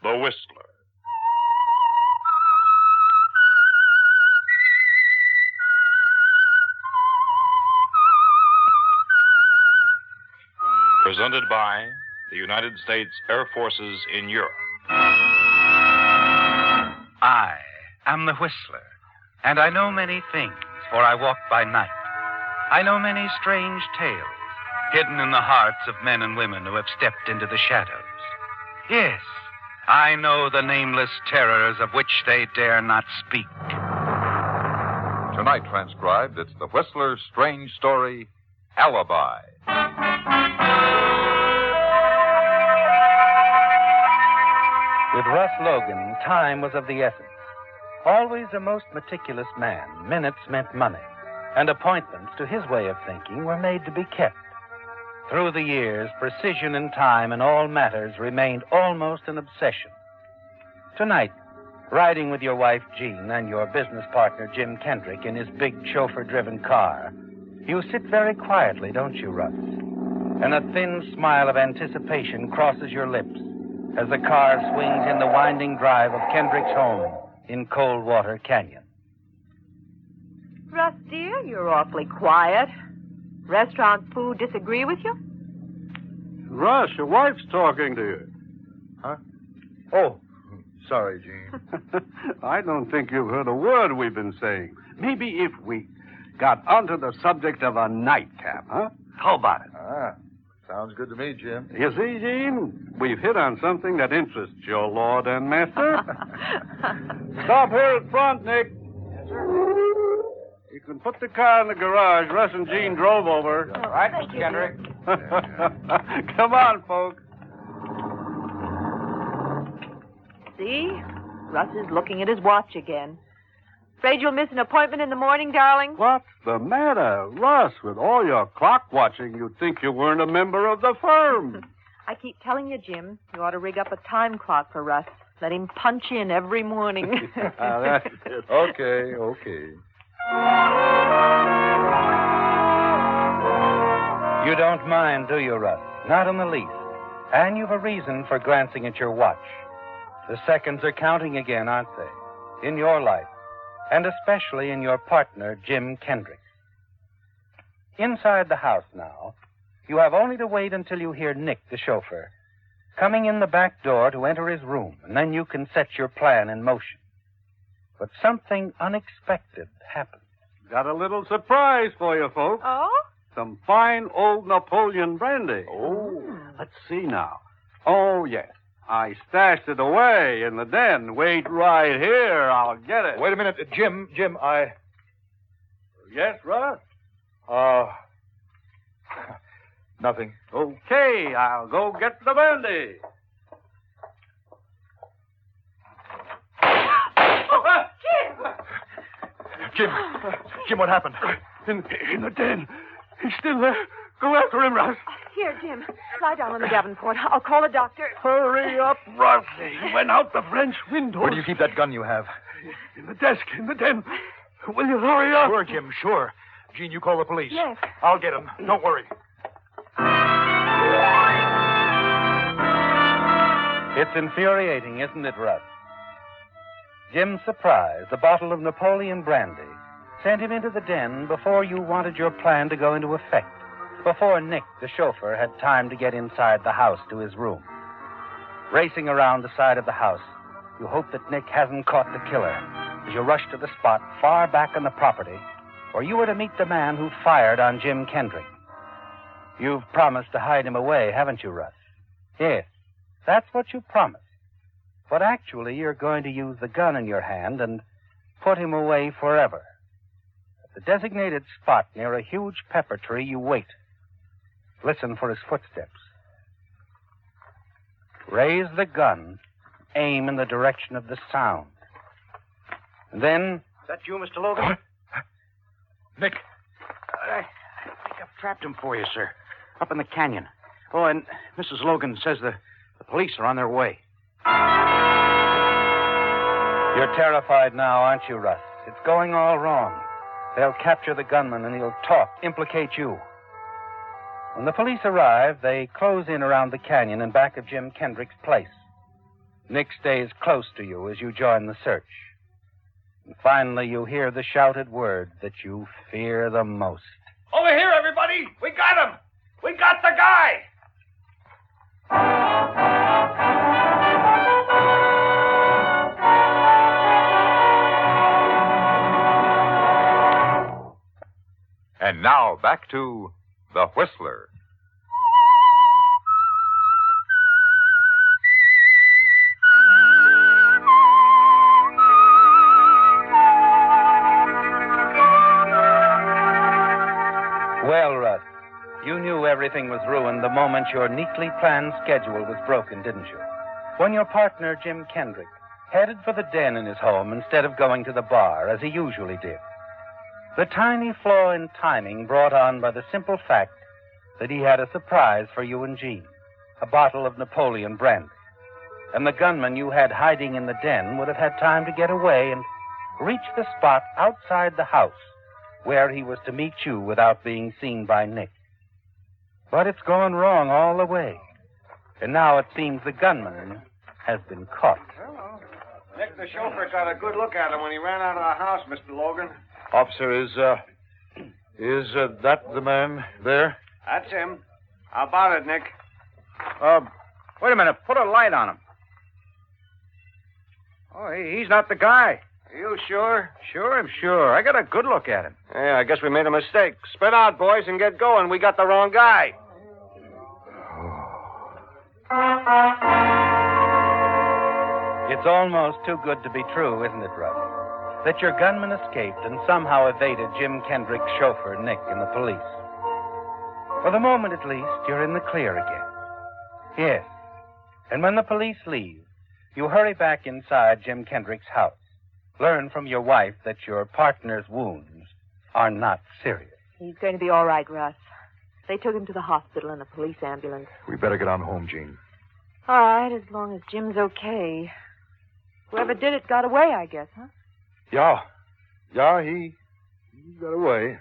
The Whistler. Presented by the United States Air Forces in Europe. I am the Whistler, and I know many things, for I walk by night. I know many strange tales, hidden in the hearts of men and women who have stepped into the shadows. Yes, I know the nameless terrors of which they dare not speak. Tonight transcribed, it's The Whistler's strange story, Alibi. With Russ Logan, time was of the essence. Always a most meticulous man, minutes meant money, and appointments, to his way of thinking, were made to be kept. Through the years, precision in time in all matters remained almost an obsession. Tonight, riding with your wife, Jean, and your business partner, Jim Kendrick, in his big chauffeur-driven car, you sit very quietly, don't you, Russ? And a thin smile of anticipation crosses your lips as the car swings in the winding drive of Kendrick's home in Coldwater Canyon. Russ, dear, you're awfully quiet. Restaurant food disagree with you? Russ, your wife's talking to you. Huh? Oh, sorry, Gene. I don't think you've heard a word we've been saying. Maybe if we got onto the subject of a nightcap, huh? How about it? Sounds good to me, Jim. You see, Gene, we've hit on something that interests your lord and master. Stop here at front, Nick. Yes, sir. You can put the car in the garage. Russ and Gene drove over. All right, Mr. Kendrick. Come on, folks. See? Russ is looking at his watch again. Afraid you'll miss an appointment in the morning, darling? What's the matter? Russ, with all your clock watching, you'd think you weren't a member of the firm. I keep telling you, Jim, you ought to rig up a time clock for Russ. Let him punch in every morning. That's it. Okay. You don't mind, do you, Russ? Not in the least. And you've a reason for glancing at your watch. The seconds are counting again, aren't they? In your life. And especially in your partner, Jim Kendrick. Inside the house now, you have only to wait until you hear Nick, the chauffeur, coming in the back door to enter his room, and then you can set your plan in motion. But something unexpected happens. Got a little surprise for you, folks. Oh? Some fine old Napoleon brandy. Oh. Let's see now. Oh, yes. I stashed it away in the den. Wait right here. I'll get it. Wait a minute. Jim, Yes, Russ? Nothing. Okay, I'll go get the brandy. Jim, what happened? In the den. He's still there. Go after him, Russ. Here, Jim. Lie down on the Davenport. I'll call a doctor. Hurry up, Russ. He went out the French window. Where do you keep that gun you have? In the desk, in the den. Will you hurry up? Sure, Jim, sure. Gene, you call the police. Yes. I'll get him. Don't worry. It's infuriating, isn't it, Russ? Jim's surprise, a bottle of Napoleon brandy, sent him into the den before you wanted your plan to go into effect, before Nick, the chauffeur, had time to get inside the house to his room. Racing around the side of the house, you hope that Nick hasn't caught the killer as you rush to the spot far back on the property where you were to meet the man who fired on Jim Kendrick. You've promised to hide him away, haven't you, Russ? Yes, that's what you promised. But actually, you're going to use the gun in your hand and put him away forever. At the designated spot near a huge pepper tree, you wait. Listen for his footsteps. Raise the gun, aim in the direction of the sound. And then... Is that you, Mr. Logan? Nick. I think I've trapped him for you, sir. Up in the canyon. Oh, and Mrs. Logan says the police are on their way. You're terrified now, aren't you, Russ? It's going all wrong. They'll capture the gunman and he'll talk, implicate you. When the police arrive, they close in around the canyon in back of Jim Kendrick's place. Nick stays close to you as you join the search. And finally, you hear the shouted word that you fear the most. Over here, everybody! We got him! We got the guy! And now back to The Whistler. Well, Russ, you knew everything was ruined the moment your neatly planned schedule was broken, didn't you? When your partner, Jim Kendrick, headed for the den in his home instead of going to the bar, as he usually did. The tiny flaw in timing brought on by the simple fact that he had a surprise for you and Jean, a bottle of Napoleon brandy. And the gunman you had hiding in the den would have had time to get away and reach the spot outside the house where he was to meet you without being seen by Nick. But it's gone wrong all the way. And now it seems the gunman has been caught. Hello. Nick, the chauffeur got a good look at him when he ran out of the house, Mr. Logan. Officer, is that the man there? That's him. How about it, Nick? Wait a minute. Put a light on him. Oh, he's not the guy. Are you sure? Sure, I'm sure. I got a good look at him. Yeah, I guess we made a mistake. Spit out, boys, and get going. We got the wrong guy. It's almost too good to be true, isn't it, Russ? That your gunman escaped and somehow evaded Jim Kendrick's chauffeur, Nick, and the police. For the moment, at least, you're in the clear again. Yes. And when the police leave, you hurry back inside Jim Kendrick's house. Learn from your wife that your partner's wounds are not serious. He's going to be all right, Russ. They took him to the hospital in a police ambulance. We better get on home, Jean. All right, as long as Jim's okay. Whoever did it got away, I guess, huh? Yeah, he got away.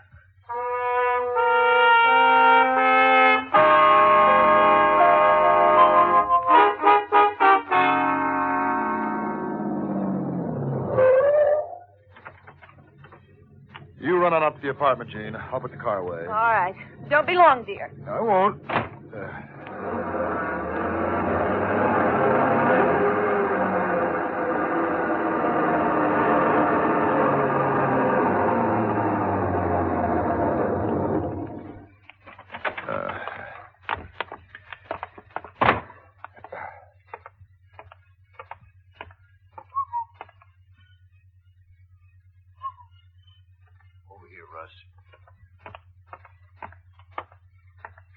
You run on up to the apartment, Jean. I'll put the car away. All right. Don't be long, dear. I won't.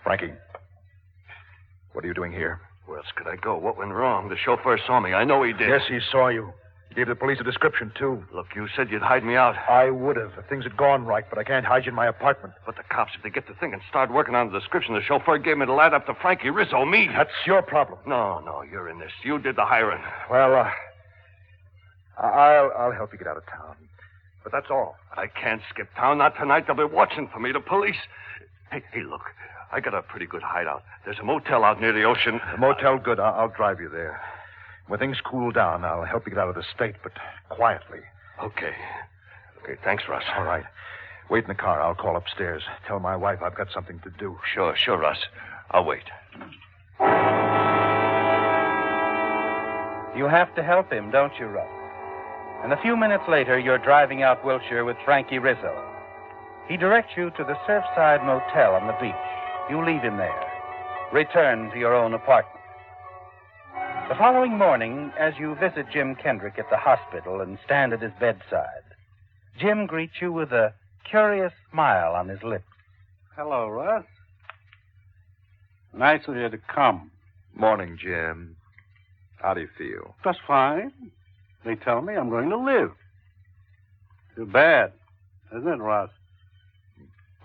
Frankie, what are you doing here? Where else could I go? What went wrong? The chauffeur saw me. I know he did. Yes, he saw you. He gave the police a description, too. Look, you said you'd hide me out. I would have if things had gone right, but I can't hide you in my apartment. But the cops, if they get to thinking, start working on the description the chauffeur gave me to lad up to Frankie Rizzo, me. That's your problem. No, you're in this. You did the hiring. Well, I'll help you get out of town. But that's all. I can't skip town. Not tonight. They'll be watching for me. The police. Hey, look. I got a pretty good hideout. There's a motel out near the ocean. The motel, good. I'll drive you there. When things cool down, I'll help you get out of the state, but quietly. Okay, thanks, Russ. All right. Wait in the car. I'll call upstairs. Tell my wife I've got something to do. Sure, Russ. I'll wait. You have to help him, don't you, Russ? And a few minutes later, you're driving out Wilshire with Frankie Rizzo. He directs you to the Surfside Motel on the beach. You leave him there. Return to your own apartment. The following morning, as you visit Jim Kendrick at the hospital and stand at his bedside, Jim greets you with a curious smile on his lips. Hello, Russ. Nice of you to come. Morning, Jim. How do you feel? Just fine. They tell me I'm going to live. Too bad, isn't it, Russ?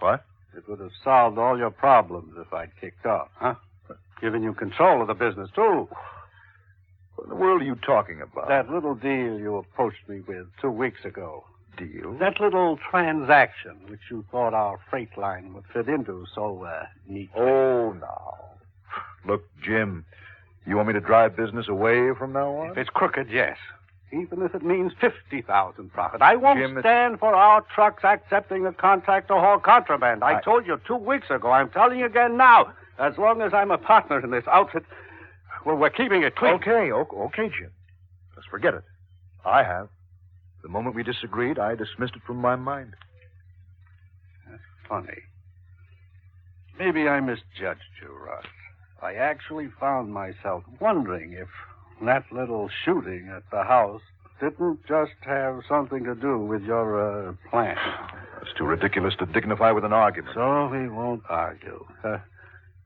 What? It would have solved all your problems if I'd kicked off, huh? Given you control of the business, too. What in the world are you talking about? That little deal you approached me with 2 weeks ago. Deal? That little transaction which you thought our freight line would fit into so neatly. Oh, now. Look, Jim, You want me to drive business away from now on? If it's crooked, yes. Even if it means 50,000 profit. I won't Jim, stand for our trucks accepting a contract to haul contraband. I told you 2 weeks ago. I'm telling you again now. As long as I'm a partner in this outfit, well, we're keeping it clean. Okay, Jim. Let's forget it. I have. The moment we disagreed, I dismissed it from my mind. That's funny. Maybe I misjudged you, Russ. I actually found myself wondering if that little shooting at the house didn't just have something to do with your plan. It's too ridiculous to dignify with an argument. So we won't argue.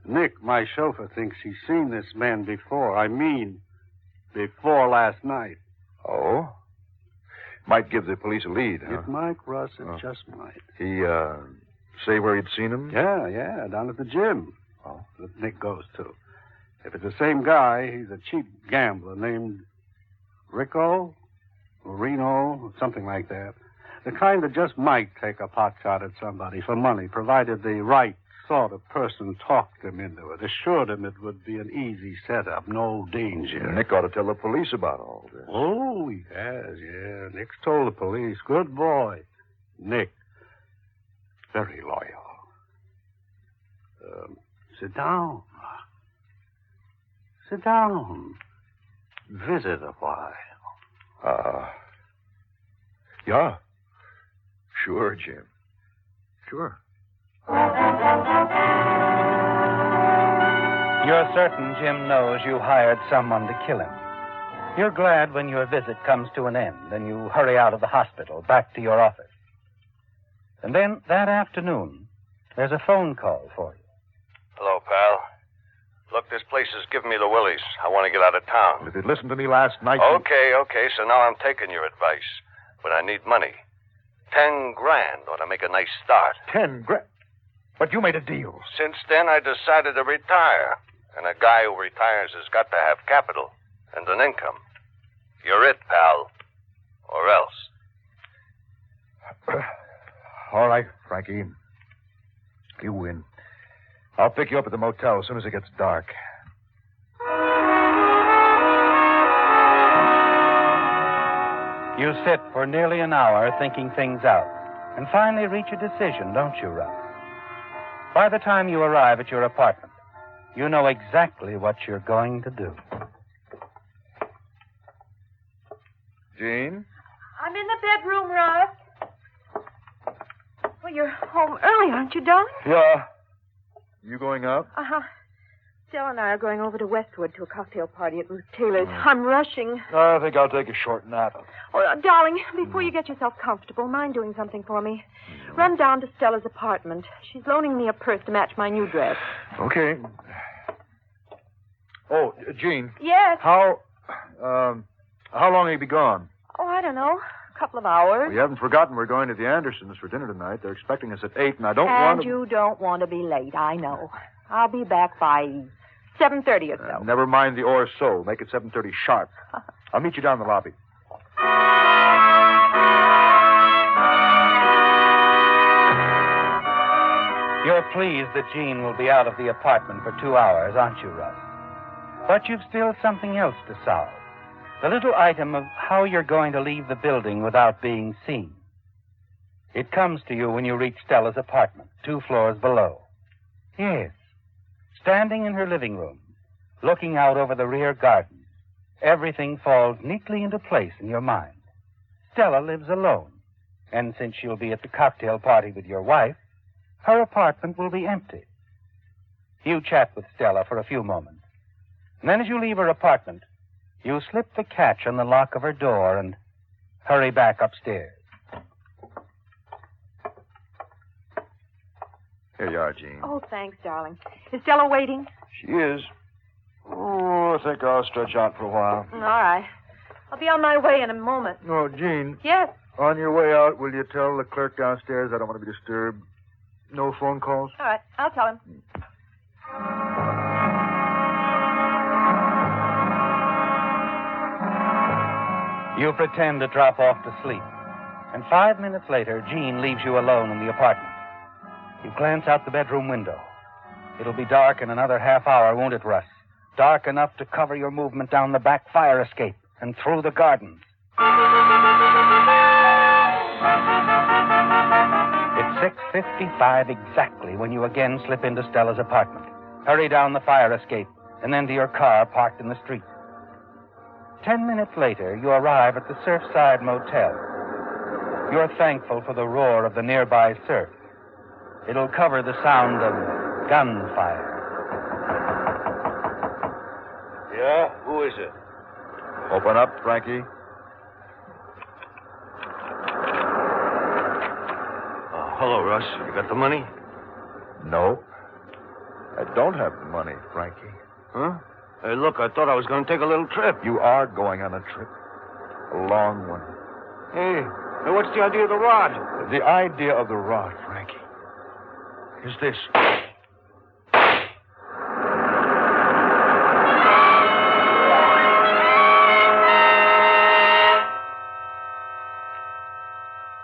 Nick, my chauffeur, thinks he's seen this man before. I mean, before last night. Oh? Might give the police a lead, huh? It might, Russ. It just might. He, say where he'd seen him? Yeah, down at the gym. Oh. That Nick goes to. If it's the same guy, he's a cheap gambler named Rico, Reno, something like that. The kind that just might take a pot shot at somebody for money, provided the right sort of person talked him into it, assured him it would be an easy setup, no danger. Nick ought to tell the police about all this. Oh, he has, yeah. Nick's told the police. Good boy. Nick. Very loyal. Sit down. Sit down. Visit a while. Yeah. Sure, Jim. Sure. You're certain Jim knows you hired someone to kill him. You're glad when your visit comes to an end and you hurry out of the hospital back to your office. And then that afternoon, there's a phone call for you. Hello, pal. Look, this place is giving me the willies. I want to get out of town. If you'd listened to me last night... Okay, so now I'm taking your advice. But I need money. 10 grand ought to make a nice start. 10 grand? But you made a deal. Since then, I decided to retire. And a guy who retires has got to have capital and an income. You're it, pal. Or else. All right, Frankie. You win. I'll pick you up at the motel as soon as it gets dark. You sit for nearly an hour thinking things out and finally reach a decision, don't you, Russ? By the time you arrive at your apartment, you know exactly what you're going to do. Jean? I'm in the bedroom, Russ. Well, you're home early, aren't you, darling? Yeah. You going out? Uh-huh. Stella and I are going over to Westwood to a cocktail party at Ruth Taylor's. I'm rushing. I think I'll take a short nap. Oh, darling, before you get yourself comfortable, mind doing something for me? Run down to Stella's apartment. She's loaning me a purse to match my new dress. Okay. Oh, Jean. Yes. How long will you be gone? Oh, I don't know. A couple of hours. We haven't forgotten we're going to the Andersons for dinner tonight. They're expecting us at 8, and I don't want to... And you don't want to be late, I know. I'll be back by 7:30 or so. Never mind the or so. Make it 7:30 sharp. I'll meet you down in the lobby. You're pleased that Jean will be out of the apartment for 2 hours, aren't you, Russ? But you've still something else to solve. The little item of how you're going to leave the building without being seen. It comes to you when you reach Stella's apartment, 2 floors below. Yes. Standing in her living room, looking out over the rear garden, everything falls neatly into place in your mind. Stella lives alone, and since she'll be at the cocktail party with your wife, her apartment will be empty. You chat with Stella for a few moments, and then as you leave her apartment, you slip the catch on the lock of her door and hurry back upstairs. Here you are, Jean. Oh, thanks, darling. Is Stella waiting? She is. Oh, I think I'll stretch out for a while. All right. I'll be on my way in a moment. Oh, Jean, Yes. on your way out, will you tell the clerk downstairs I don't want to be disturbed? No phone calls? All right. I'll tell him. You pretend to drop off to sleep, and 5 minutes later, Jean leaves you alone in the apartment. You glance out the bedroom window. It'll be dark in another half hour, won't it, Russ? dark enough to cover your movement down the back fire escape and through the gardens. It's 6:55 exactly when you again slip into Stella's apartment. Hurry down the fire escape and then to your car parked in the street. 10 minutes later, you arrive at the Surfside Motel. You're thankful for the roar of the nearby surf. It'll cover the sound of gunfire. Yeah? Who is it? Open up, Frankie. Hello, Russ. You got the money? No. I don't have the money, Frankie. Huh? Hey, look, I thought I was going to take a little trip. You are going on a trip. A long one. Hey, what's the idea of the rod? The idea of the rod, Frankie, is this.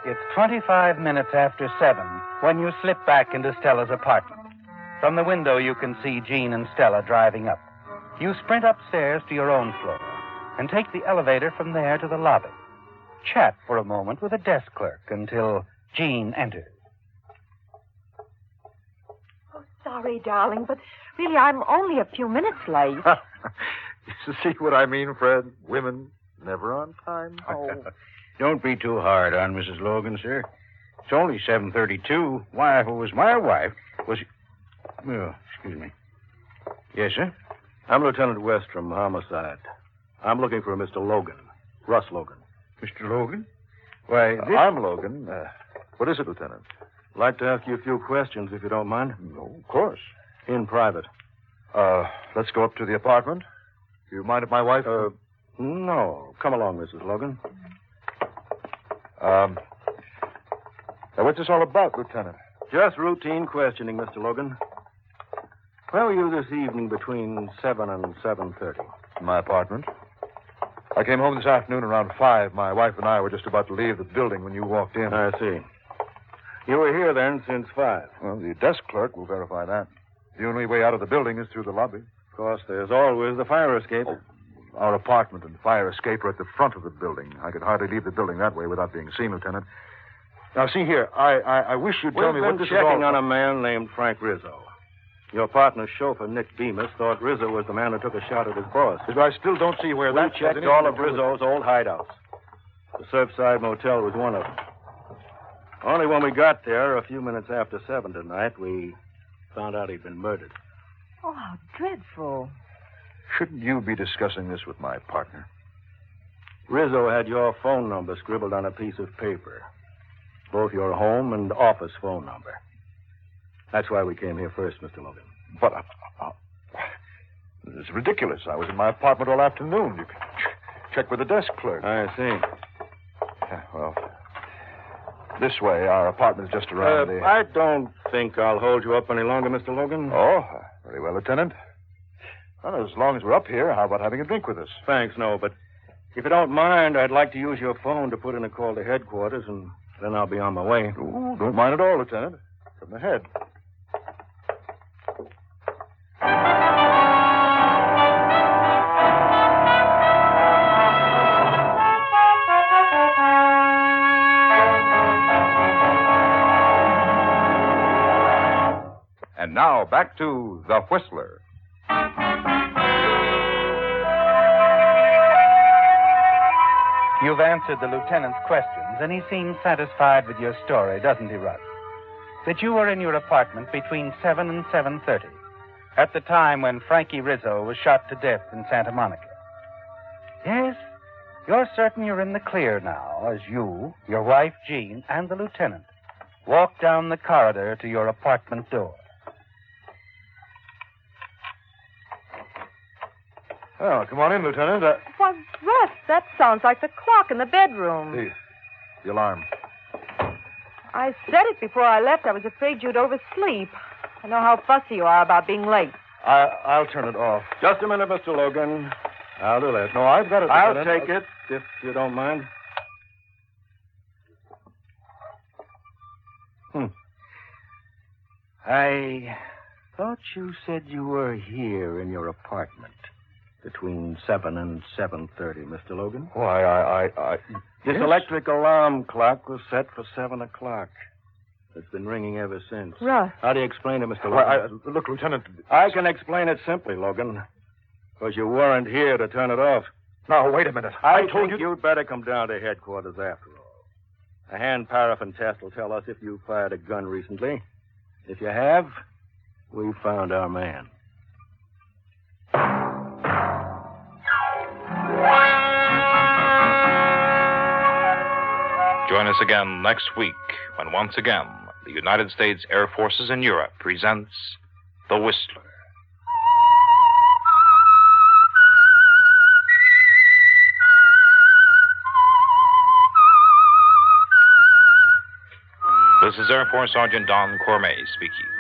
It's 25 minutes after 7 when you slip back into Stella's apartment. From the window, you can see Jean and Stella driving up. You sprint upstairs to your own floor and take the elevator from there to the lobby. Chat for a moment with a desk clerk until Jean enters. Oh, sorry, darling, but really, I'm only a few minutes late. You see what I mean, Fred? Women never on time. Oh. Don't be too hard on Mrs. Logan, sir. It's only 7:32. Why, if it was my wife, was... Oh, excuse me. Yes, sir? I'm Lieutenant West from Homicide. I'm looking for Mr. Logan. Russ Logan. Mr. Logan? Why, this... I'm Logan. What is it, Lieutenant? Like to ask you a few questions, if you don't mind. No, of course. In private. Let's go up to the apartment. Do you mind if my wife... No. Come along, Mrs. Logan. Now, what's this all about, Lieutenant? Just routine questioning, Mr. Logan. Where were you this evening between 7 and 7:30? In my apartment. I came home this afternoon around 5. My wife and I were just about to leave the building when you walked in. I see. You were here then since 5. Well, the desk clerk will verify that. The only way out of the building is through the lobby. Of course, there's always the fire escape. Oh, our apartment and fire escape are at the front of the building. I could hardly leave the building that way without being seen, Lieutenant. Now, see here. I wish you'd tell me what this is all We've been checking about. on a man named Frank Rizzo. Your partner's chauffeur, Nick Bemis, thought Rizzo was the man who took a shot at his boss. But I still don't see where We that... checked all of Rizzo's old hideouts. The Surfside Motel was one of them. Only when we got there, a few minutes after 7 tonight, we found out he'd been murdered. Oh, how dreadful. Shouldn't you be discussing this with my partner? Rizzo had your phone number scribbled on a piece of paper. Both your home and office phone number. That's why we came here first, Mr. Logan. But it's ridiculous. I was in my apartment all afternoon. You can check with the desk clerk. I see. Yeah, well, this way, our apartment is just around the... I don't think I'll hold you up any longer, Mr. Logan. Oh, very well, Lieutenant. Well, as long as we're up here, how about having a drink with us? Thanks, no, but if you don't mind, I'd like to use your phone to put in a call to headquarters, and then I'll be on my way. Ooh, don't mind at all, Lieutenant. Come ahead. And now, back to The Whistler. You've answered the lieutenant's questions, and he seems satisfied with your story, doesn't he, Russ? That you were in your apartment between 7 and 7:30, at the time when Frankie Rizzo was shot to death in Santa Monica. Yes, you're certain you're in the clear now, as you, your wife, Jean, and the lieutenant walk down the corridor to your apartment door. Well, come on in, Lieutenant. Why, Russ, that sounds like the clock in the bedroom. The alarm. I said it before I left. I was afraid you'd oversleep. I know how fussy you are about being late. I'll turn it off. Just a minute, Mr. Logan. I'll do that. No, I've got it, I'll Lieutenant. take it, if you don't mind. I thought you said you were here in your apartment. Between 7 and 7:30, Mr. Logan. Why, This electric alarm clock was set for 7 o'clock. It's been ringing ever since. Russ. How do you explain it, Mr. Logan? Why, look, Lieutenant. I can explain it simply, Logan. Because you weren't here to turn it off. Now, wait a minute. I told you'd better come down to headquarters after all. A hand paraffin test will tell us if you fired a gun recently. If you have, we found our man. Join us again next week when once again the United States Air Forces in Europe presents The Whistler. This is Air Force Sergeant Don Cormay speaking.